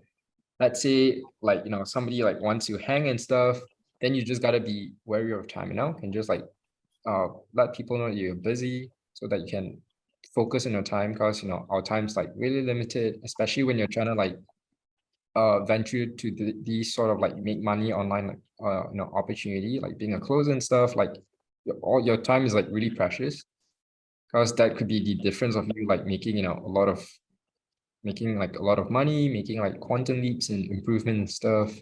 let's say like, you know, somebody like wants to hang and stuff, then you just gotta be wary of time, you know, and just like let people know you're busy so that you can focus on your time, because you know our time's like really limited, especially when you're trying to like venture to these sort of like make money online, like you know, opportunity like being a closer and stuff. Like all your time is like really precious, because that could be the difference of you like making, you know, making like a lot of money, making like quantum leaps and improvement and stuff.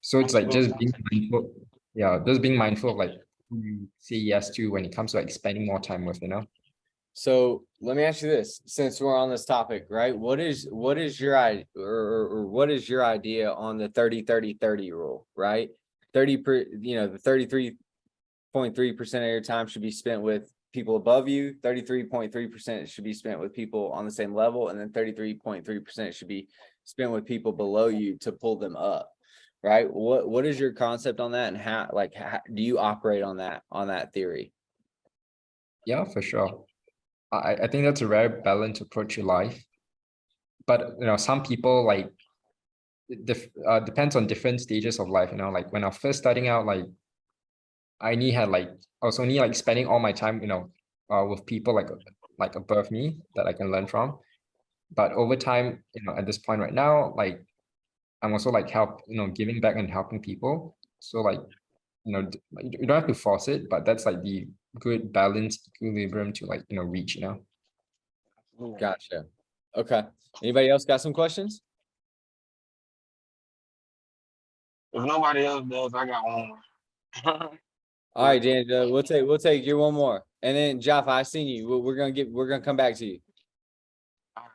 So it's like just being mindful. Yeah, just being mindful of like who you say yes to when it comes to like spending more time with, you know. So let me ask you this, since we're on this topic, right? What is your idea or what is your idea on the 30-30-30 rule, right? 30 per, you know, the 33.3% of your time should be spent with people above you, 33.3% should be spent with people on the same level, and then 33.3% should be spent with people below you to pull them up, right? What is your concept on that, and how do you operate on that theory? Yeah, for sure. I think that's a very balanced approach to life. But you know, some people like depends on different stages of life. You know, like when I was first starting out, like I only had like I was only like spending all my time, you know, with people like above me that I can learn from. But over time, you know, at this point right now, like I'm also like giving back and helping people. So like, you know, you don't have to force it, but that's like the good balance equilibrium to like, you know, reach, you know. Gotcha. Okay. Anybody else got some questions? If nobody else does, I got one more. All right, Dan, we'll take you one more. And then Jeff, I seen you. We're gonna come back to you. All right.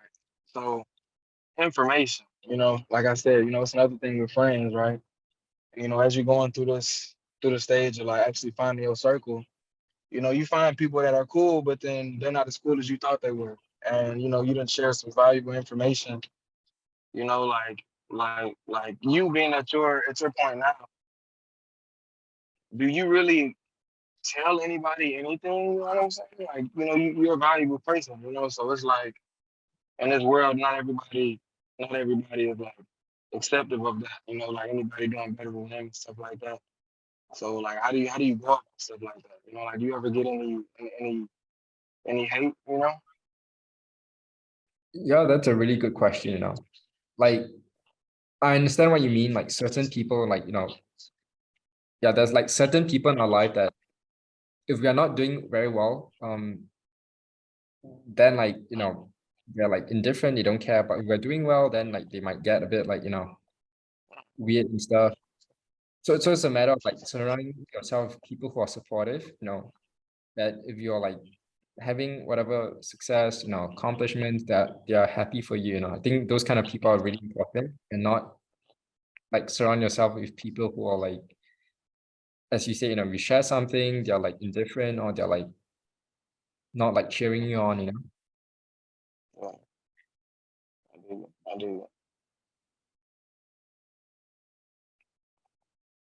So information, you know, like I said, you know, it's another thing with friends, right? You know, as you're going through the stage of like actually finding your circle, you know, you find people that are cool, but then they're not as cool as you thought they were. and you didn't share some valuable information. Like you being at your point now, do you really tell anybody anything? You know what I'm saying? Like, you're a valuable person, so it's like in this world, not everybody is like acceptive of that, like anybody doing better than them and stuff like that. So like how do you go about stuff like that? Like do you ever get any hate, Yeah, that's a really good question. Like, I understand what you mean. Like certain people, like, yeah, there's like certain people in our life that if we are not doing very well, then like, they're like indifferent, they don't care. But if we're doing well, then like they might get a bit like, weird and stuff. So it's a matter of like surrounding yourself with people who are supportive, that if you're like having whatever success, accomplishments, that they are happy for you, I think those kind of people are really important, and not like surround yourself with people who are like, as you say, we share something, they're like indifferent, or they're like not like cheering you on. Yeah, I do.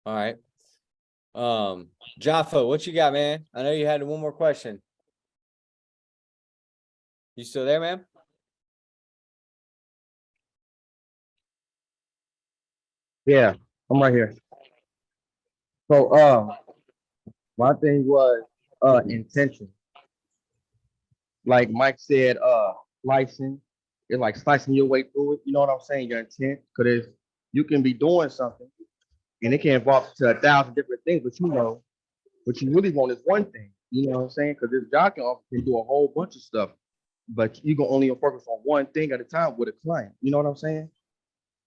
All right. Jaffa, what you got, man? I know you had one more question. You still there, man? Yeah, I'm right here. So, my thing was, intention. Like Mike said, slicing. It's like slicing your way through it. You know what I'm saying? Your intent, because you can be doing something, and it can involve to 1,000 different things, but what you really want is one thing. You know what I'm saying? Because this job can do a whole bunch of stuff, but you can only focus on one thing at a time with a client. You know what I'm saying?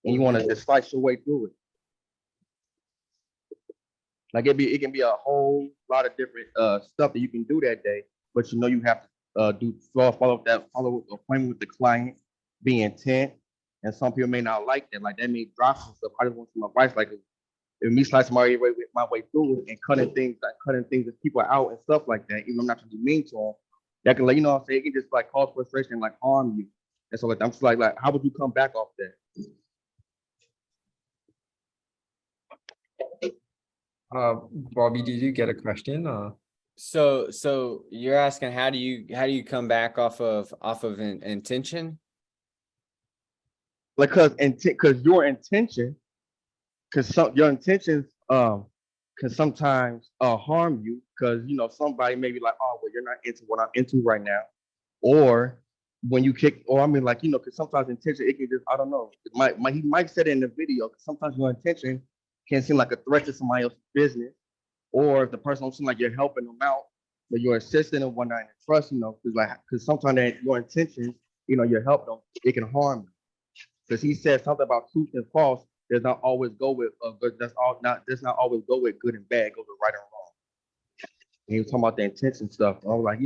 And you want to just slice your way through it. Like it can be a whole lot of different stuff that you can do that day, but you have to follow appointment with the client, be intent, and some people may not like that. Like that may drop some stuff. I just want some advice, like if me slicing my way through it and cutting things that people out and stuff like that, even though I'm not trying to be mean to them, that can, like, you know what I'm saying, it can just like cause frustration and like harm you. And so like I'm just like how would you come back off that? Bobby, did you get a question? So you're asking how do you come back off of an intention? Like because your intention, your intentions can sometimes harm you, because somebody may be like, oh well, you're not into what I'm into right now. Or when you kick, or I mean, like, because sometimes intention, it can just, I don't know, he might said it in the video, because sometimes your intention can seem like a threat to somebody else's business, or if the person don't seem like you're helping them out, but you're assisting and whatnot, and trust, because sometimes your intentions, you're helping them, it can harm you. Because he said something about truth and false does not always go with good, does not always go with good and bad, it goes with right and wrong. And he was talking about the intention stuff. I was like,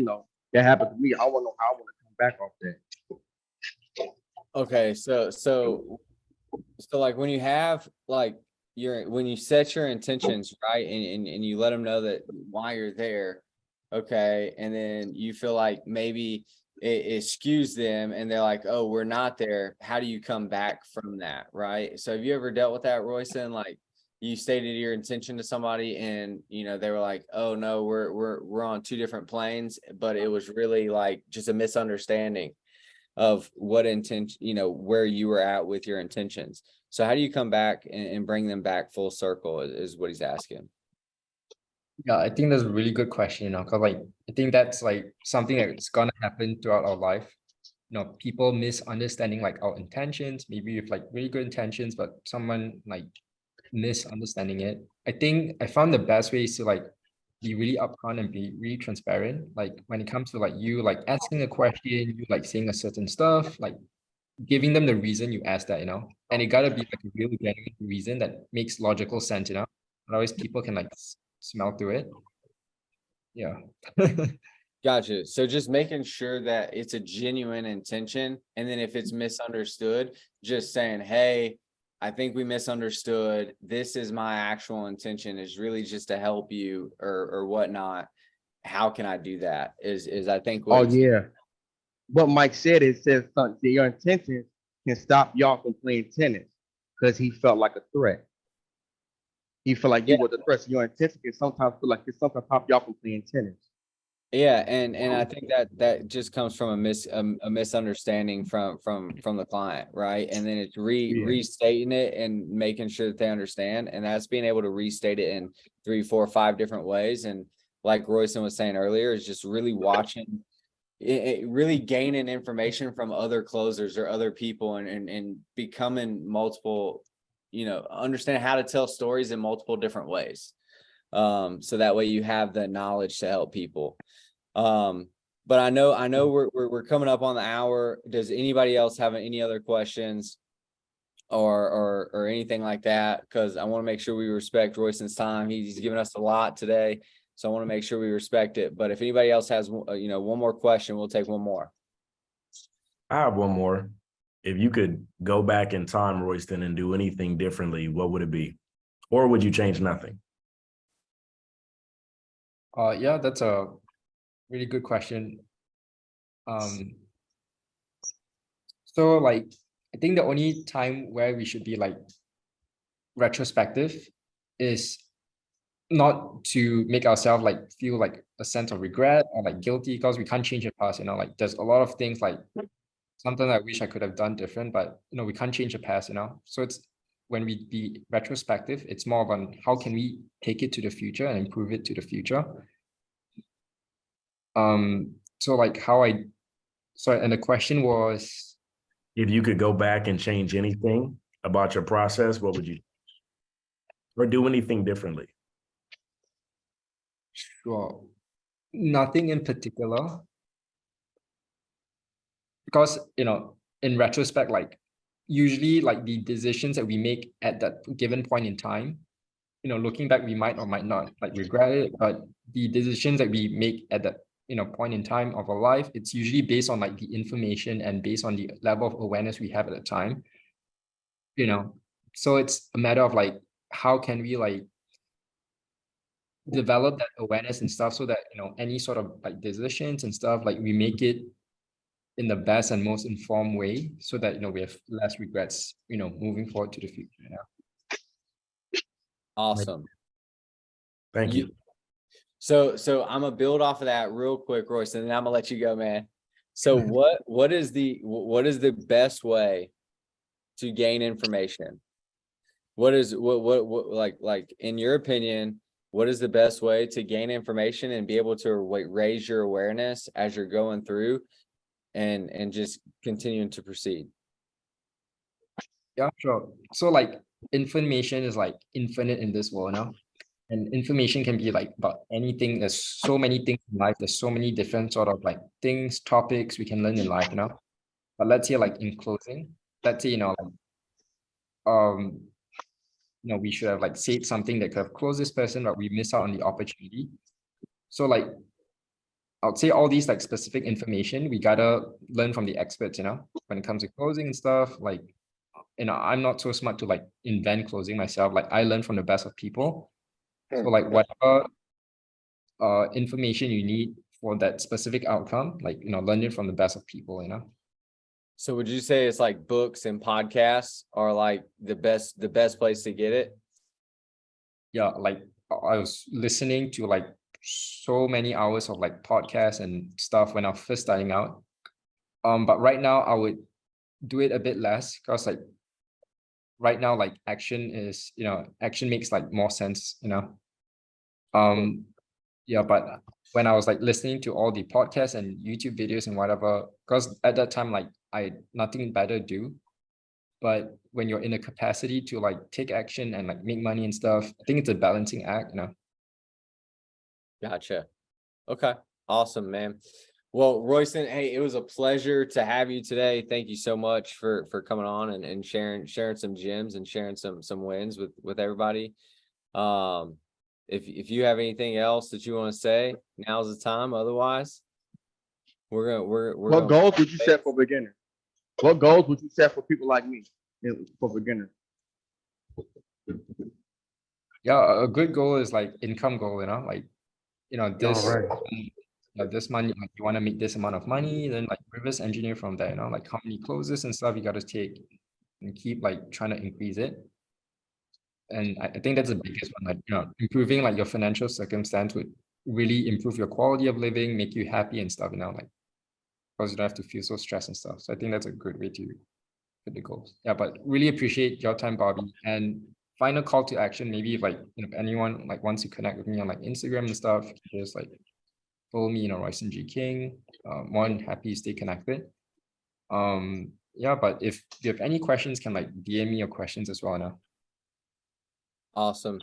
that happened to me. I want to know how I want to come back off that. Okay, so like when you have like when you set your intentions, right, and you let them know that why you're there, okay, and then you feel like maybe it skews them and they're like, oh, we're not there. How do you come back from that, right? So have you ever dealt with that, Royston? Like you stated your intention to somebody and they were like, oh no, we're on two different planes, but it was really like just a misunderstanding of what intention, where you were at with your intentions. So how do you come back and bring them back full circle is what he's asking. Yeah, I think that's a really good question, because like I think that's like something that's gonna happen throughout our life. People misunderstanding like our intentions, maybe with like really good intentions, but someone like misunderstanding it. I think I found the best way is to like be really upfront and be really transparent. Like when it comes to like you like asking a question, you like saying a certain stuff, like giving them the reason you asked that, and it gotta be like a real genuine reason that makes logical sense, Otherwise people can like smell through it. Yeah. Gotcha. So just making sure that it's a genuine intention. And then if it's misunderstood, just saying, hey, I think we misunderstood. This is my actual intention, is really just to help you or whatnot. How can I do that? Is I think what Oh yeah. what Mike said, it says something, your intentions can stop y'all from playing tennis because he felt like a threat. He felt like you were the threat. So your intention can sometimes feel like it's something stop y'all from playing tennis. Yeah, and I think that just comes from a misunderstanding from the client, right? And then it's restating it and making sure that they understand, and that's being able to restate it in 3, 4, 5 different ways. And like Royston was saying earlier, is just really watching it, really gaining information from other closers or other people, and becoming multiple, understand how to tell stories in multiple different ways. So that way you have the knowledge to help people. But I know we're coming up on the hour. Does anybody else have any other questions or anything like that? Because I want to make sure we respect Royston's time. He's given us a lot today, so I want to make sure we respect it. But if anybody else has, one more question, we'll take one more. I have one more. If you could go back in time, Royston, and do anything differently, what would it be? Or would you change nothing? Yeah, that's a really good question. So like, I think the only time where we should be like retrospective is not to make ourselves like feel like a sense of regret or like guilty, because we can't change the past, like there's a lot of things like something I wish I could have done different, but we can't change the past, so it's when we be retrospective, it's more on how can we take it to the future and improve it to the future. So like and the question was, if you could go back and change anything about your process, what would you, or do anything differently? sure, nothing in particular, because in retrospect, like usually like the decisions that we make at that given point in time, looking back, we might or might not like regret it, but the decisions that we make at that point in time of our life, it's usually based on like the information and based on the level of awareness we have at the time. So it's a matter of like how can we like develop that awareness and stuff, so that any sort of like decisions and stuff, like we make it in the best and most informed way, so that we have less regrets moving forward to the future. Awesome. Thank you. So I'm gonna build off of that real quick, Royston, and I'm gonna let you go, man. So what is the best way to gain information? What like in your opinion, what is the best way to gain information and be able to raise your awareness as you're going through and just continuing to proceed? Yeah, sure. So like information is like infinite in this world now. And information can be like about anything. There's so many things in life. There's so many different sort of like things, topics we can learn in life, But let's say like in closing, let's say, we should have like said something that could have closed this person, but we miss out on the opportunity. So like, I would say all these like specific information, we gotta learn from the experts, when it comes to closing and stuff. Like, I'm not so smart to like invent closing myself. Like I learn from the best of people. So like whatever information you need for that specific outcome, like learn it from the best of people. So would you say it's like books and podcasts are like the best place to get it? Yeah, like I was listening to like so many hours of like podcasts and stuff when I was first starting out. But right now I would do it a bit less, because like right now, like action makes like more sense, yeah, but when I was like listening to all the podcasts and YouTube videos and whatever, because at that time, like I had nothing better to do. But when you're in a capacity to like take action and like make money and stuff, I think it's a balancing act, Gotcha. Okay. Awesome, man. Well, Royston, hey, it was a pleasure to have you today. Thank you so much for coming on and sharing some gems and sharing some wins with everybody. If you have anything else that you want to say, now's the time. Otherwise, we're What goals would you set for beginners? What goals would you set for people like me for beginners? Yeah, a good goal is like income goal, like this. All right. this month like, you want to make this amount of money, then like reverse engineer from there, like how many closes and stuff you got to take and keep like trying to increase it. And I think that's the biggest one, like, improving like your financial circumstance would really improve your quality of living, make you happy and stuff, like, because you don't have to feel so stressed and stuff. So I think that's a good way to hit the goals. Yeah, but really appreciate your time, Bobby. And final call to action, maybe if like, if anyone like wants to connect with me on like Instagram and stuff, just like follow me, Royston G. King. More than happy to stay connected. Yeah, but if you have any questions, can like DM me your questions as well now. Awesome.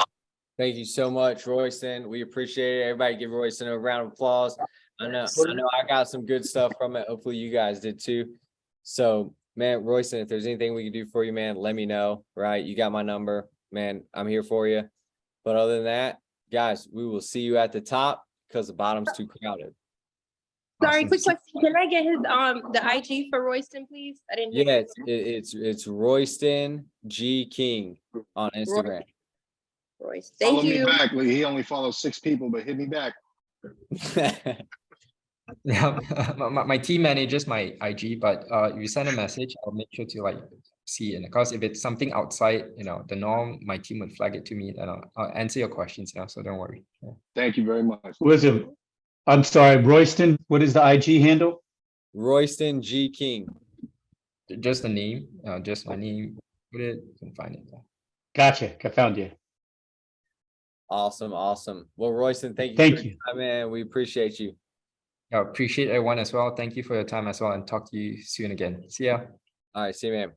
Thank you so much, Royston. We appreciate it. Everybody give Royston a round of applause. I know I got some good stuff from it. Hopefully you guys did too. So, man, Royston, if there's anything we can do for you, man, let me know, right? You got my number, man. I'm here for you. But other than that, guys, we will see you at the top because the bottom's too crowded. Sorry, Awesome. quick question. Can I get his the IG for Royston, please? I didn't hear. Yeah, it's Royston G. King on Instagram. Royce. Follow Thank me you. back. He only follows 6 people, but hit me back. Yeah, my team manages my IG, but if you send a message, I'll make sure to like see it. Because if it's something outside, the norm, my team would flag it to me, and I'll answer your questions now. So don't worry. Yeah. Thank you very much. Listen, I'm sorry, Royston, what is the IG handle? Royston G. King. Just the name, just my name. Put it, you can find it. Gotcha. I found you. Awesome. Well, Royston, thank you. Thank for you. your time, man. We appreciate you. Yeah, appreciate everyone as well. Thank you for your time as well, and talk to you soon again. See ya. All right, see you, man.